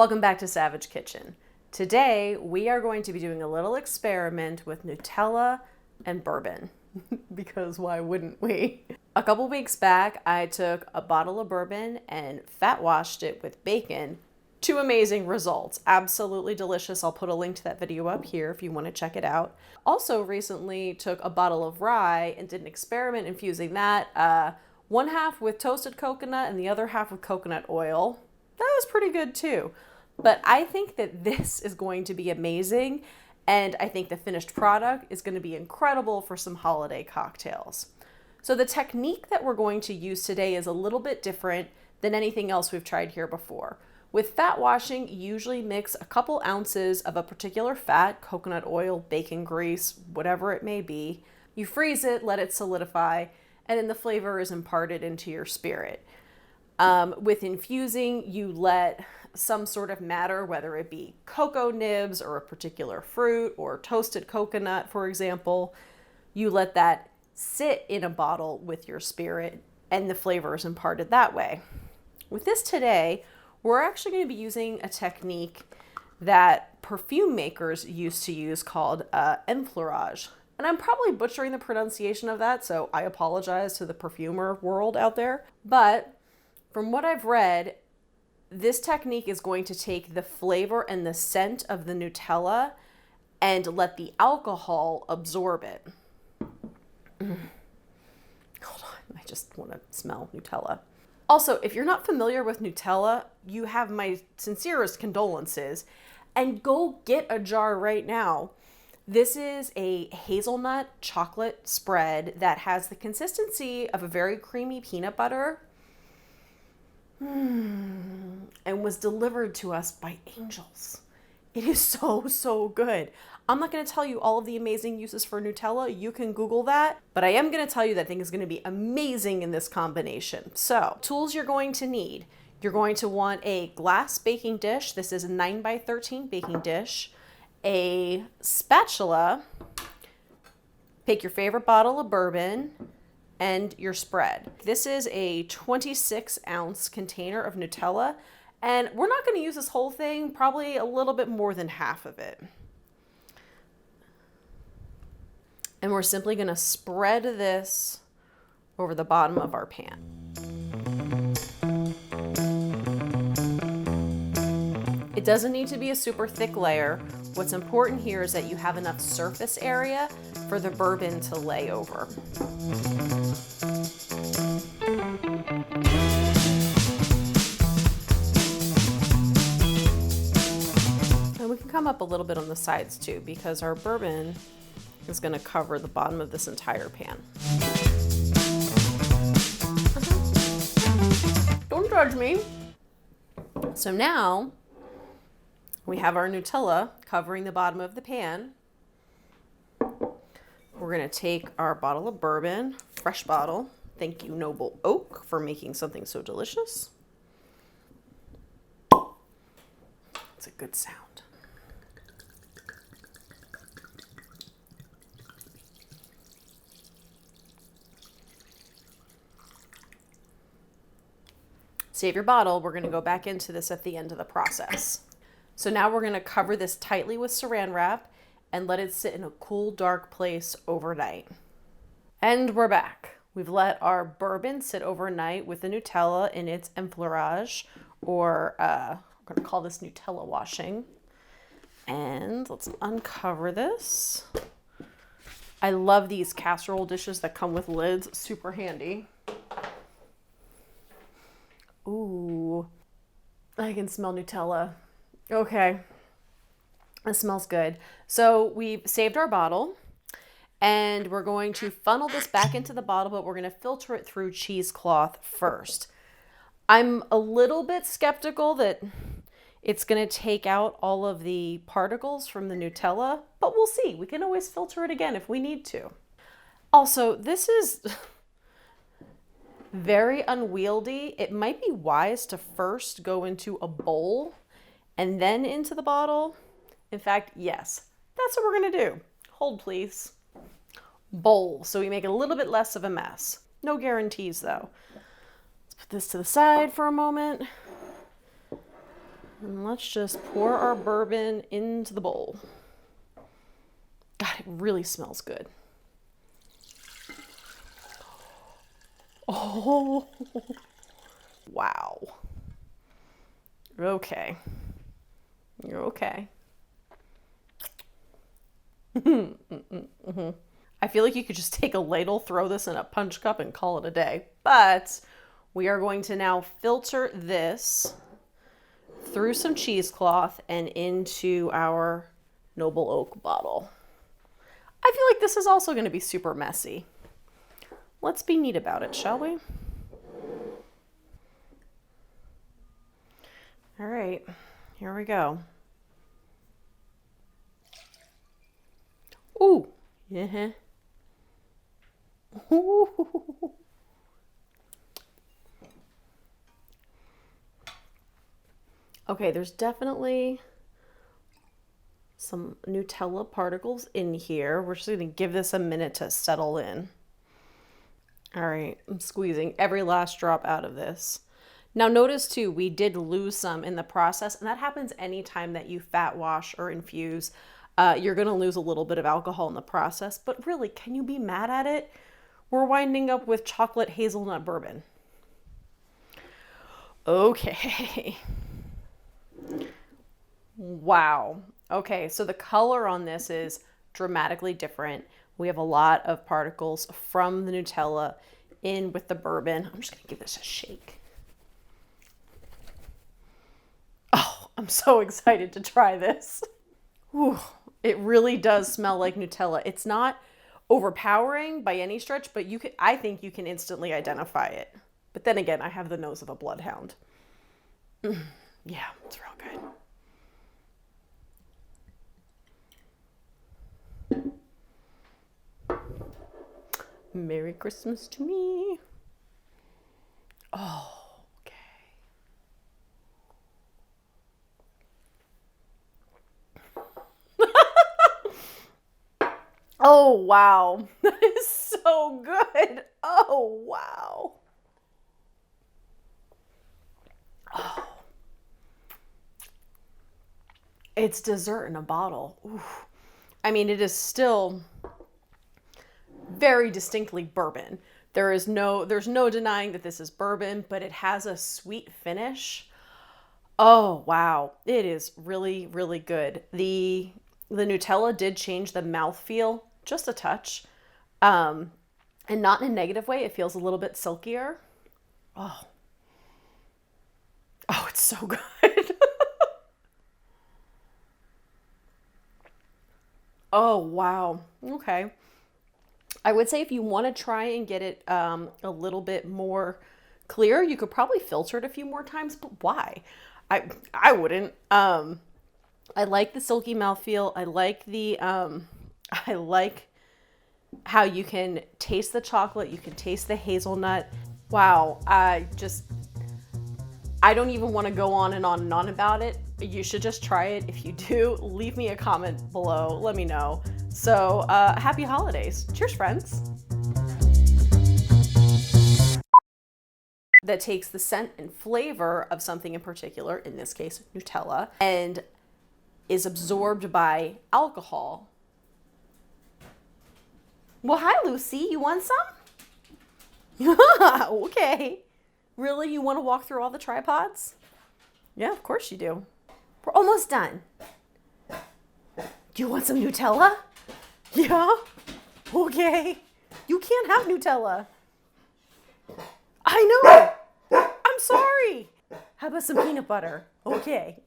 Welcome back to Savidge Kitchen. Today we are going to be doing a little experiment with Nutella and bourbon because why wouldn't we? A couple weeks back I took a bottle of bourbon and fat washed it with bacon. Two amazing results. Absolutely delicious. I'll put a link to that video up here if you want to check it out. Also recently took a bottle of rye and did an experiment infusing that. One half with toasted coconut and the other half with coconut oil. That was pretty good too. But I think that this is going to be amazing, and I think the finished product is going to be incredible for some holiday cocktails. So the technique that we're going to use today is a little bit different than anything else we've tried here before. With fat washing, you usually mix a couple ounces of a particular fat, coconut oil, bacon grease, whatever it may be. You freeze it, let it solidify, and then the flavor is imparted into your spirit. With infusing, you let some sort of matter, whether it be cocoa nibs or a particular fruit or toasted coconut, for example, you let that sit in a bottle with your spirit and the flavor is imparted that way. With this today, we're actually going to be using a technique that perfume makers used to use called enfleurage. And I'm probably butchering the pronunciation of that, so I apologize to the perfumer world out there. But from what I've read, this technique is going to take the flavor and the scent of the Nutella and let the alcohol absorb it. Hold on, I just want to smell Nutella. Also, if you're not familiar with Nutella, you have my sincerest condolences, and go get a jar right now. This is a hazelnut chocolate spread that has the consistency of a very creamy peanut butter. And was delivered to us by angels. It is so good. I'm not going to tell you all of the amazing uses for Nutella. You can Google that, but I am going to tell you that thing is going to be amazing in this combination. So, tools you're going to need. You're going to want a glass baking dish. This is a 9x13 baking dish. A spatula. Pick your favorite bottle of bourbon. And your spread. This is a 26-ounce container of Nutella, and we're not going to use this whole thing, probably a little bit more than half of it. And we're simply going to spread this over the bottom of our pan. It doesn't need to be a super thick layer. What's important here is that you have enough surface area for the bourbon to lay over. And we can come up a little bit on the sides too, because our bourbon is going to cover the bottom of this entire pan. Don't judge me. So now we have our Nutella covering the bottom of the pan. We're going to take our bottle of bourbon, fresh bottle. Thank you, Noble Oak, for making something so delicious. It's a good sound. Save your bottle. We're going to go back into this at the end of the process. So now we're going to cover this tightly with saran wrap and let it sit in a cool, dark place overnight. And we're back. We've let our bourbon sit overnight with the Nutella in its enfleurage, or I'm going to call this Nutella washing. And let's uncover this. I love these casserole dishes that come with lids. Super handy. Ooh, I can smell Nutella. Okay. It smells good. So we've saved our bottle and we're going to funnel this back into the bottle, but we're going to filter it through cheesecloth first. I'm a little bit skeptical that it's going to take out all of the particles from the Nutella, but we'll see. We can always filter it again if we need to. Also, this is very unwieldy. It might be wise to first go into a bowl and then into the bottle. In fact, yes, that's what we're going to do. Hold, please. Bowl, so we make it a little bit less of a mess. No guarantees, though. Let's put this to the side for a moment. And let's just pour our bourbon into the bowl. God, it really smells good. Oh, wow. Okay. You're okay. I feel like you could just take a ladle, throw this in a punch cup, and call it a day. But we are going to now filter this through some cheesecloth and into our Noble Oak bottle. I feel like this is also going to be super messy. Let's be neat about it, shall we? All right, here we go. Ooh, yeah. Ooh. Okay, there's definitely some Nutella particles in here. We're just gonna give this a minute to settle in. All right, I'm squeezing every last drop out of this. Now notice too, we did lose some in the process, and that happens anytime that you fat wash or infuse. You're gonna lose a little bit of alcohol in the process, but really, can you be mad at it? We're winding up with chocolate hazelnut bourbon. Okay. Wow. Okay, so the color on this is dramatically different. We have a lot of particles from the Nutella in with the bourbon. I'm just gonna give this a shake. Oh, I'm so excited to try this. Whew. It really does smell like Nutella. It's not overpowering by any stretch, but I think you can instantly identify it. But then again, I have the nose of a bloodhound. Yeah, it's real good. Merry Christmas to me. Oh, okay. Oh, wow. That is so good. Oh, wow. Oh. It's dessert in a bottle. Oof. I mean, it is still very distinctly bourbon. There's no denying that this is bourbon, but it has a sweet finish. Oh, wow. It is really, really good. The Nutella did change the mouthfeel just a touch. And not in a negative way. It feels a little bit silkier. Oh. Oh, it's so good. Oh, wow. Okay. I would say if you want to try and get it a little bit more clear, you could probably filter it a few more times, but why? I wouldn't. I like the silky mouthfeel. I like the I like how you can taste the chocolate, you can taste the hazelnut. Wow, I don't even want to go on and on and on about it. You should just try it. If you do, leave me a comment below. Let me know. So happy holidays. Cheers, friends. That takes the scent and flavor of something in particular, in this case, Nutella, and is absorbed by alcohol. Well, hi, Lucy. You want some? Okay. Really? You want to walk through all the tripods? Yeah, of course you do. We're almost done. Do you want some Nutella? Yeah? Okay. You can't have Nutella. I know. I'm sorry. How about some peanut butter? Okay.